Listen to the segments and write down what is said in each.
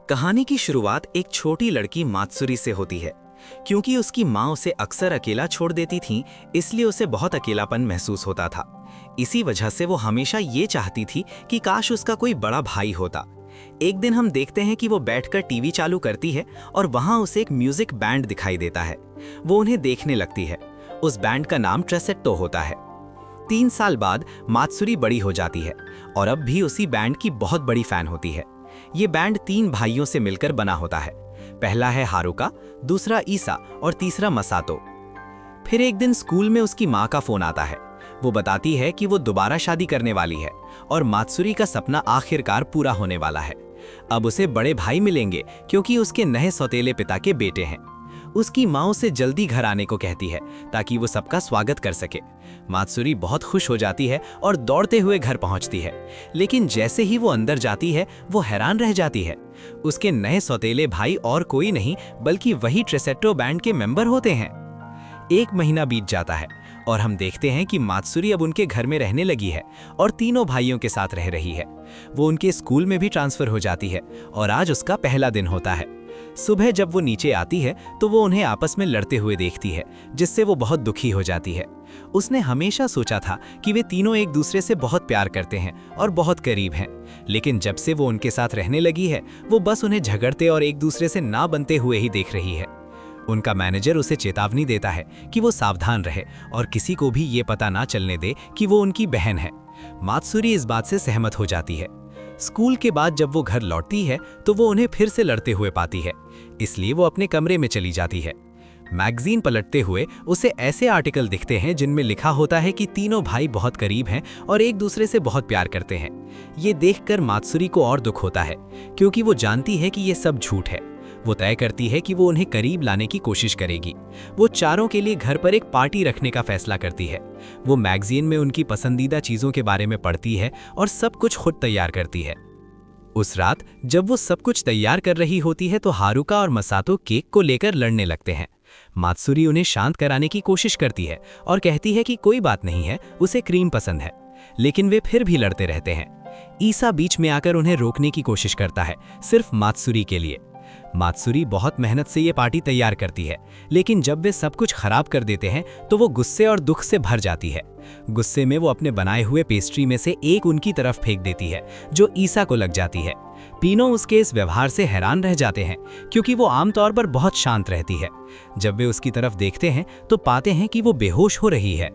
कहानी की शुरुआत एक छोटी लड़की मात्सुरी से होती है। क्योंकि उसकी माँ उसे अक्सर अकेला छोड़ देती थी, इसलिए उसे बहुत अकेलापन महसूस होता था। इसी वजह से वो हमेशा ये चाहती थी कि काश उसका कोई बड़ा भाई होता। एक दिन हम देखते हैं कि वो बैठकर टीवी चालू करती है और वहाँ उसे एक म्यूजिक बैंड दिखाई देता है। वो उन्हें देखने लगती है। उस बैंड का नाम ट्रेसेट्टो होता है। 3 साल बाद मात्सुरी बड़ी हो जाती है और अब भी उसी बैंड की बहुत बड़ी फैन होती है। ये बैंड 3 भाइयों से मिलकर बना होता है। पहला है हारुका, दूसरा ईसा और तीसरा मसातो। फिर एक दिन स्कूल में उसकी माँ का फोन आता है। वो बताती है कि वो दोबारा शादी करने वाली है और मात्सुरी का सपना आखिरकार पूरा होने वाला है। अब उसे बड़े भाई मिलेंगे क्योंकि उसके नए सौतेले पिता के बेटे हैं। उसकी माँ उसे जल्दी घर आने को कहती है ताकि वो सबका स्वागत कर सके। मात्सुरी बहुत खुश हो जाती है और दौड़ते हुए घर पहुंचती है। लेकिन जैसे ही वो अंदर जाती है, वो हैरान रह जाती है। उसके नए सौतेले भाई और कोई नहीं बल्कि वही ट्रेसेट्टो बैंड के मेंबर होते हैं। 1 महीना बीत जाता है और हम देखते हैं कि मात्सुरी अब उनके घर में रहने लगी है और तीनों भाइयों के साथ रह रही है। वो उनके स्कूल में भी ट्रांसफर हो जाती है और आज उसका पहला दिन होता है। सुबह जब वो नीचे आती है तो वो उन्हें आपस में लड़ते हुए देखती है, जिससे वो बहुत दुखी हो जाती है। उसने हमेशा सोचा था कि वे तीनों एक दूसरे से बहुत प्यार करते हैं और बहुत करीब हैं, लेकिन जब से वो उनके साथ रहने लगी है, वो बस उन्हें झगड़ते और एक दूसरे से ना बनते हुए ही देख रही है। उनका मैनेजर उसे चेतावनी देता है कि वो सावधान रहे और किसी को भी ये पता ना चलने दे कि वो उनकी बहन है। मात्सुरी इस बात से सहमत हो जाती है। स्कूल के बाद जब वो घर लौटती है तो वो उन्हें फिर से लड़ते हुए पाती है, इसलिए वो अपने कमरे में चली जाती है। मैगजीन पलटते हुए उसे ऐसे आर्टिकल दिखते हैं जिनमें लिखा होता है कि तीनों भाई बहुत करीब हैं और एक दूसरे से बहुत प्यार करते हैं। ये देखकर मात्सुरी को और दुख होता है क्योंकि वो जानती है कि ये सब झूठ है। वो तय करती है कि वो उन्हें करीब लाने की कोशिश करेगी। वो चारों के लिए घर पर एक पार्टी रखने का फैसला करती है। वो मैगजीन में उनकी पसंदीदा चीज़ों के बारे में पढ़ती है और सब कुछ खुद तैयार करती है। उस रात जब वो सब कुछ तैयार कर रही होती है तो हारुका और मसातो केक को लेकर लड़ने लगते हैं। मात्सुरी उन्हें शांत कराने की कोशिश करती है और कहती है कि कोई बात नहीं है, उसे क्रीम पसंद है, लेकिन वे फिर भी लड़ते रहते हैं। ईसा बीच में आकर उन्हें रोकने की कोशिश करता है, सिर्फ मात्सुरी के लिए। मात्सुरी बहुत मेहनत से ये पार्टी तैयार करती है, लेकिन जब वे सब कुछ खराब कर देते हैं तो वो गुस्से और दुख से भर जाती है। गुस्से में वो अपने बनाए हुए पेस्ट्री में से एक उनकी तरफ फेंक देती है, जो ईसा को लग जाती है। तीनों उसके इस व्यवहार से हैरान रह जाते हैं क्योंकि वो आमतौर पर बहुत शांत रहती है। जब वे उसकी तरफ देखते हैं तो पाते हैं कि वो बेहोश हो रही है।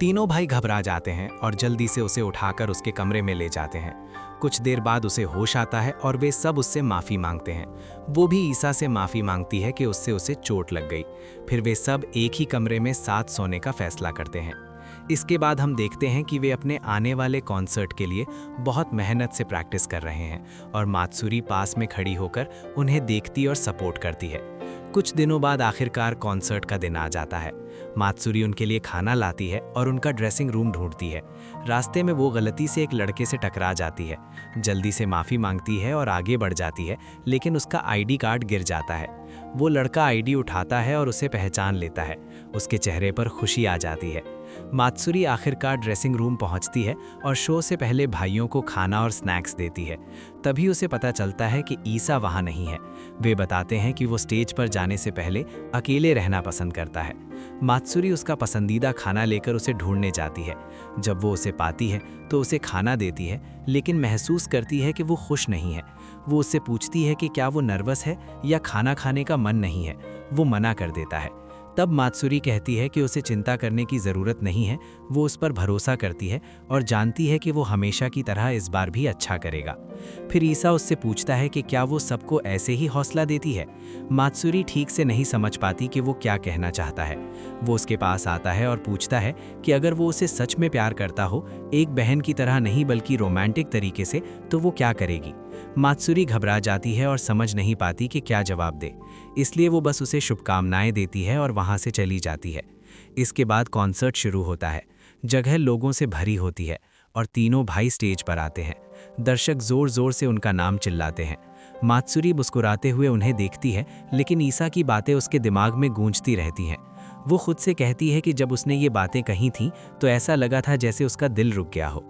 तीनों भाई घबरा जाते हैं और जल्दी से उसे उठाकर उसके कमरे में ले जाते हैं। कुछ देर बाद उसे होश आता है और वे सब उससे माफ़ी मांगते हैं। वो भी ईसा से माफ़ी मांगती है कि उससे उसे चोट लग गई। फिर वे सब एक ही कमरे में साथ सोने का फैसला करते हैं। इसके बाद हम देखते हैं कि वे अपने आने वाले कॉन्सर्ट के लिए बहुत मेहनत से प्रैक्टिस कर रहे हैं और मात्सुरी पास में खड़ी होकर उन्हें देखती और सपोर्ट करती है। कुछ दिनों बाद आखिरकार कॉन्सर्ट का दिन आ जाता है। मात्सुरी उनके लिए खाना लाती है और उनका ड्रेसिंग रूम ढूंढती है। रास्ते में वो गलती से एक लड़के से टकरा जाती है। जल्दी से माफ़ी मांगती है और आगे बढ़ जाती है, लेकिन उसका आईडी कार्ड गिर जाता है। वो लड़का आईडी उठाता है और उसे पहचान लेता है। उसके चेहरे पर खुशी आ जाती है। मात्सुरी आखिरकार ड्रेसिंग रूम पहुंचती है और शो से पहले भाइयों को खाना और स्नैक्स देती है। तभी उसे पता चलता है कि ईसा वहां नहीं है। वे बताते हैं कि वो स्टेज पर जाने से पहले अकेले रहना पसंद करता है। मात्सुरी उसका पसंदीदा खाना लेकर उसे ढूंढने जाती है। जब वो उसे पाती है तो उसे खाना देती है, लेकिन महसूस करती है कि वो खुश नहीं है। वो उससे पूछती है कि क्या वो नर्वस है या खाना खाने का मन नहीं है। वो मना कर देता है। तब मात्सुरी कहती है कि उसे चिंता करने की ज़रूरत नहीं है। वो उस पर भरोसा करती है और जानती है कि वो हमेशा की तरह इस बार भी अच्छा करेगा। फिर ईसा उससे पूछता है कि क्या वो सबको ऐसे ही हौसला देती है। मात्सुरी ठीक से नहीं समझ पाती कि वो क्या कहना चाहता है। वो उसके पास आता है और पूछता है कि अगर वो उसे सच में प्यार करता हो, एक बहन की तरह नहीं बल्कि रोमांटिक तरीके से, तो वो क्या करेगी। मात्सुरी घबरा जाती है और समझ नहीं पाती कि क्या जवाब दे, इसलिए वो बस उसे शुभकामनाएं देती है और वहां से चली जाती है। इसके बाद कॉन्सर्ट शुरू होता है। जगह लोगों से भरी होती है और तीनों भाई स्टेज पर आते हैं। दर्शक जोर जोर से उनका नाम चिल्लाते हैं। मात्सुरी मुस्कुराते हुए उन्हें देखती है, लेकिन ईसा की बातें उसके दिमाग में गूंजती रहती हैं। वो खुद से कहती है कि जब उसने ये बातें कही थीं तो ऐसा लगा था जैसे उसका दिल रुक गया हो।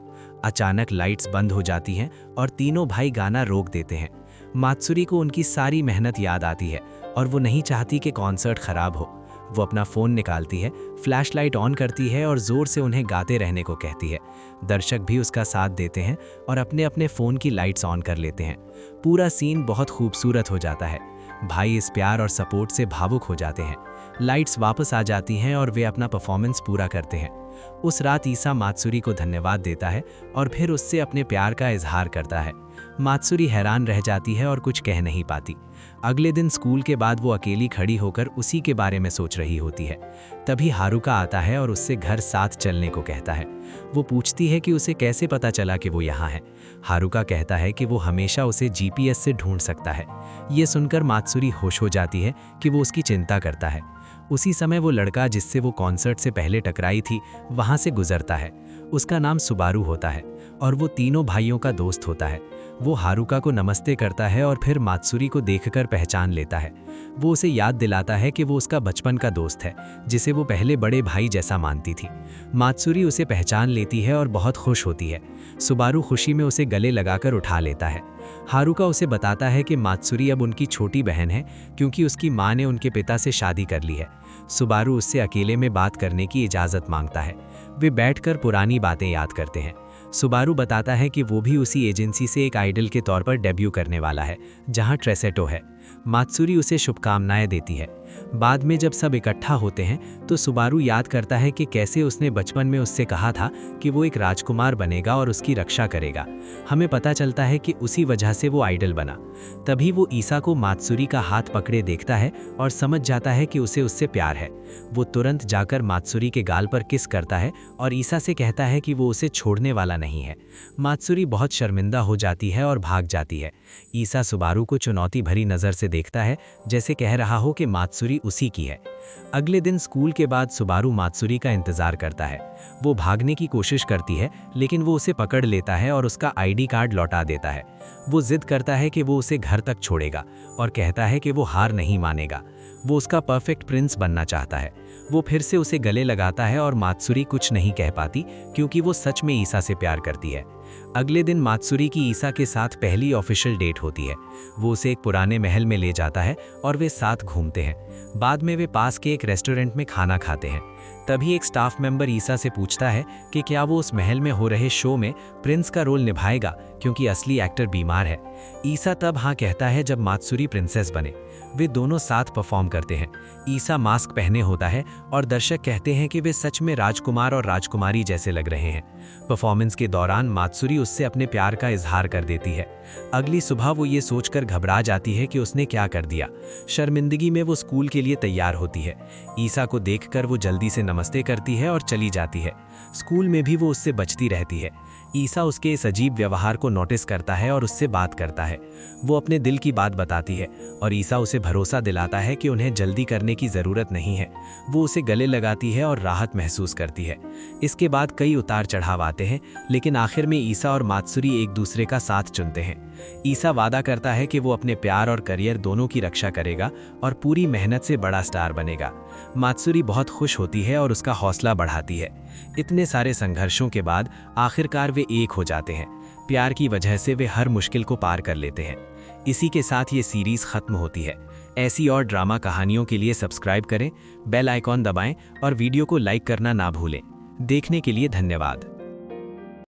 अचानक लाइट्स बंद हो जाती हैं और तीनों भाई गाना रोक देते हैं। मात्सुरी को उनकी सारी मेहनत याद आती है और वो नहीं चाहती कि कॉन्सर्ट खराब हो। वो अपना फ़ोन निकालती है, फ्लैशलाइट ऑन करती है और ज़ोर से उन्हें गाते रहने को कहती है। दर्शक भी उसका साथ देते हैं और अपने अपने फ़ोन की लाइट्स ऑन कर लेते हैं। पूरा सीन बहुत खूबसूरत हो जाता है। भाई इस प्यार और सपोर्ट से भावुक हो जाते हैं। लाइट्स वापस आ जाती हैं और वे अपना परफॉर्मेंस पूरा करते हैं। उस रात ईसा मात्सुरी को धन्यवाद देता है और फिर उससे अपने प्यार का इजहार करता है। मात्सुरी हैरान रह जाती है और कुछ कह नहीं पाती। अगले दिन स्कूल के बाद वो अकेली खड़ी होकर उसी के बारे में सोच रही होती है। तभी हारुका आता है और उससे घर साथ चलने को कहता है। वो पूछती है कि उसे कैसे पता चला कि वो यहाँ है। हारुका कहता है कि वो हमेशा उसे जीपीएस से ढूंढ सकता है। ये सुनकर मात्सुरी होश हो जाती है कि वो उसकी चिंता करता है। उसी समय वो लड़का जिससे वो कॉन्सर्ट से पहले टकराई थी वहाँ से गुजरता है। उसका नाम सुबारू होता है और वो तीनों भाइयों का दोस्त होता है। वो हारुका को नमस्ते करता है और फिर मात्सुरी को देखकर पहचान लेता है। वो उसे याद दिलाता है कि वो उसका बचपन का दोस्त है जिसे वो पहले बड़े भाई जैसा मानती थी। मात्सुरी उसे पहचान लेती है और बहुत खुश होती है। सुबारू खुशी में उसे गले लगाकर उठा लेता है। हारुका उसे बताता है कि मात्सुरी अब उनकी छोटी बहन है क्योंकि उसकी माँ ने उनके पिता से शादी कर ली है। सुबारू उससे अकेले में बात करने की इजाज़त मांगता है। वे बैठकर पुरानी बातें याद करते हैं। सुबारू बताता है कि वो भी उसी एजेंसी से एक आइडल के तौर पर डेब्यू करने वाला है जहां ट्रेसेटो है। मात्सुरी उसे शुभकामनाएं देती है। बाद में जब सब इकट्ठा होते हैं तो सुबारू याद करता है कि कैसे उसने बचपन में उससे कहा था कि वो एक राजकुमार बनेगा और उसकी रक्षा करेगा। हमें पता चलता है कि उसी वजह से वो आइडल बना। तभी वो ईसा को मात्सुरी का हाथ पकड़े देखता है और समझ जाता है कि उसे उससे प्यार है। वो तुरंत जाकर मात्सुरी के गाल पर किस करता है और ईसा से कहता है कि वो उसे छोड़ने वाला नहीं है। मात्सुरी बहुत शर्मिंदा हो जाती है और भाग जाती है। ईसा सुबारू को चुनौती भरी नज़र से देखता है, जैसे कह रहा हो कि मात्सुरी उसी की है। अगले दिन स्कूल के बाद सुबारू मात्सुरी का इंतजार करता है। वो भागने की कोशिश करती है लेकिन वो उसे पकड़ लेता है और उसका आईडी कार्ड लौटा देता है। वो जिद करता है कि वो उसे घर तक छोड़ेगा और कहता है कि वो हार नहीं मानेगा। वो उसका परफेक्ट प्रिंस बनना चाहता है। वो फिर से उसे गले लगाता है और मात्सुरी कुछ नहीं कह पाती क्योंकि वो सच में ईसा से प्यार करती है। अगले दिन मात्सुरी की ईसा के साथ पहली ऑफिशियल डेट होती है। वो उसे एक पुराने महल में ले जाता है और वे साथ घूमते हैं। बाद में वे पास के एक रेस्टोरेंट में खाना खाते हैं। तभी एक स्टाफ मेंबर ईसा से पूछता है कि क्या वो उस महल में हो रहे शो में प्रिंस का रोल निभाएगा क्योंकि असली एक्टर बीमार है। ईसा तब हाँ कहता है जब मात्सुरी प्रिंसेस बने। वे दोनों साथ परफॉर्म करते हैं। ईसा मास्क पहने होता है और दर्शक कहते हैं कि वे सच में राजकुमार और राजकुमारी जैसे लग रहे हैं। परफॉर्मेंस के दौरान मात्सुरी उससे अपने प्यार का इजहार कर देती है। अगली सुबह वो ये सोचकर घबरा जाती है कि उसने क्या कर दिया। शर्मिंदगी में वो स्कूल के लिए तैयार होती है। ईसा को देखकर वो जल्दी से नमस्ते करती है और चली जाती है। स्कूल में भी वो उससे बचती रहती है। ईसा उसके इस अजीब व्यवहार को नोटिस करता है और उससे बात करता है। वो अपने दिल की बात बताती है और ईसा उसे भरोसा दिलाता है कि उन्हें जल्दी करने की ज़रूरत नहीं है। वो उसे गले लगाती है और राहत महसूस करती है। इसके बाद कई उतार चढ़ाव आते हैं लेकिन आखिर में ईसा और मात्सुरी एक दूसरे का साथ चुनते हैं। ईसा वादा करता है कि वो अपने प्यार और करियर दोनों की रक्षा करेगा और पूरी मेहनत से बड़ा स्टार बनेगा। मात्सुरी बहुत खुश होती है और उसका हौसला बढ़ाती है। इतने सारे संघर्षों के बाद आखिरकार वे एक हो जाते हैं। प्यार की वजह से वे हर मुश्किल को पार कर लेते हैं। इसी के साथ ये सीरीज खत्म होती है। ऐसी और ड्रामा कहानियों के लिए सब्सक्राइब करें, बेल आइकॉन दबाएं और वीडियो को लाइक करना ना भूलें। देखने के लिए धन्यवाद।